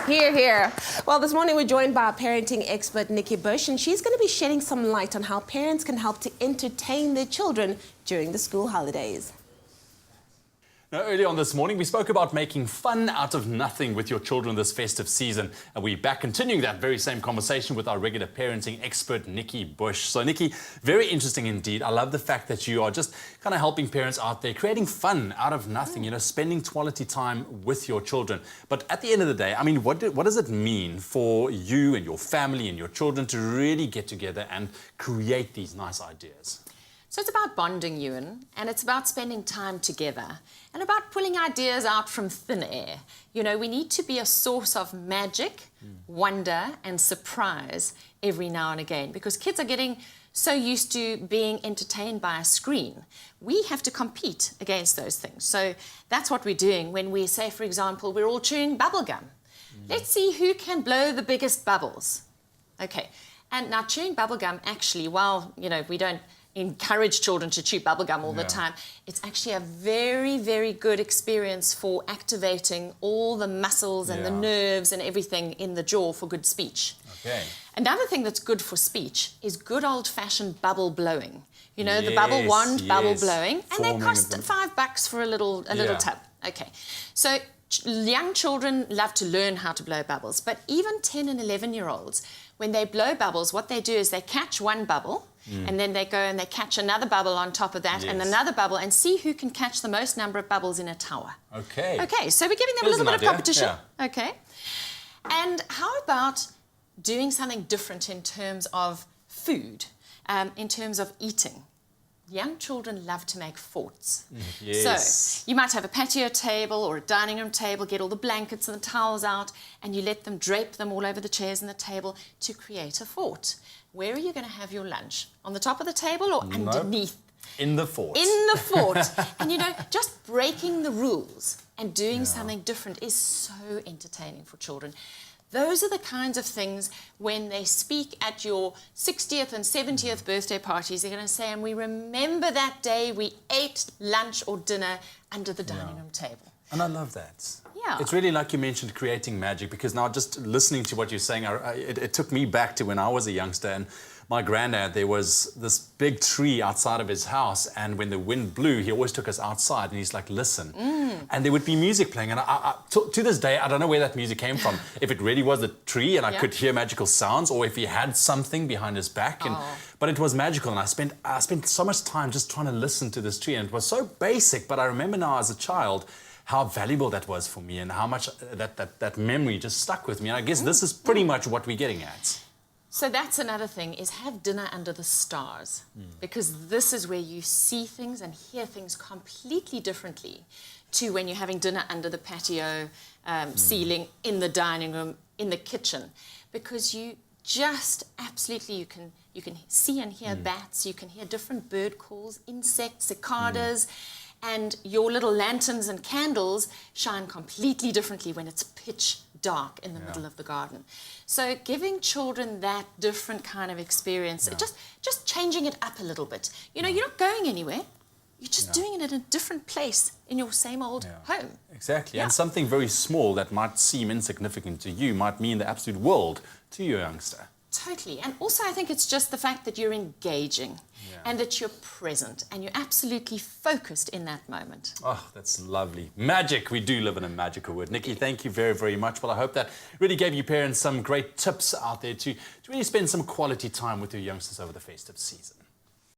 Here, here. Well, this morning we're joined by our parenting expert, Nikki Bush, and she's going to be shedding some light on how parents can help to entertain their children during the school holidays. Now, earlier on this morning, we spoke about making fun out of nothing with your children this festive season. And we're back continuing that very same conversation with our regular parenting expert, Nikki Bush. So, Nikki, very interesting indeed. I love the fact that you are just kind of helping parents out there, creating fun out of nothing, you know, spending quality time with your children. But at the end of the day, I mean, what does it mean for you and your family and your children to really get together and create these nice ideas? So it's about bonding, Ewan, and it's about spending time together and about pulling ideas out from thin air. You know, we need to be a source of magic, wonder and surprise every now and again because kids are getting so used to being entertained by a screen. We have to compete against those things. So that's what we're doing when we say, for example, we're all chewing bubble gum. Let's see who can blow the biggest bubbles. Okay, and now chewing bubble gum actually, while, you know, we don't encourage children to chew bubblegum all the time. It's actually a very, very good experience for activating all the muscles and the nerves and everything in the jaw for good speech. Okay. Another thing that's good for speech is good old-fashioned bubble blowing. You know, the bubble wand, bubble blowing, and they cost $5 for a little tub. Okay, so young children love to learn how to blow bubbles, but even 10 and 11-year-olds, when they blow bubbles, what they do is they catch one bubble, and then they go and they catch another bubble on top of that and another bubble and see who can catch the most number of bubbles in a tower. Okay. Okay, so we're giving them a little bit of competition. Yeah. Okay. And how about doing something different in terms of food, in terms of eating? Young children love to make forts. Yes. So you might have a patio table or a dining room table, get all the blankets and the towels out, and you let them drape them all over the chairs and the table to create a fort. Where are you going to have your lunch? On the top of the table or underneath? In the fort. In the fort. And you know, just breaking the rules and doing something different is so entertaining for children. Those are the kinds of things when they speak at your 60th and 70th birthday parties, they're going to say, and we remember that day we ate lunch or dinner under the dining room table. And I love that. Yeah. It's really, like you mentioned, creating magic, because now just listening to what you're saying, it took me back to when I was a youngster, and my granddad, there was this big tree outside of his house, and when the wind blew, he always took us outside, and he's like, listen. And there would be music playing, and to this day, I don't know where that music came from. If it really was a tree, and I could hear magical sounds, or if he had something behind his back. But it was magical, and I spent so much time just trying to listen to this tree, and it was so basic, but I remember now as a child, how valuable that was for me and how much that memory just stuck with me. And I guess this is pretty much what we're getting at. So that's another thing, is have dinner under the stars, because this is where you see things and hear things completely differently to when you're having dinner under the patio ceiling, in the dining room, in the kitchen, because you just absolutely, you can see and hear bats, you can hear different bird calls, insects, cicadas, and your little lanterns and candles shine completely differently when it's pitch dark in the middle of the garden. So giving children that different kind of experience, just changing it up a little bit. You know, you're not going anywhere. You're just doing it in a different place in your same old home. Exactly. And something very small that might seem insignificant to you might mean the absolute world to your youngster. Totally. And also I think it's just the fact that you're engaging and that you're present and you're absolutely focused in that moment. Oh, that's lovely. Magic. We do live in a magical world. Nikki, thank you very, very much. Well, I hope that really gave you parents some great tips out there to really spend some quality time with your youngsters over the festive season.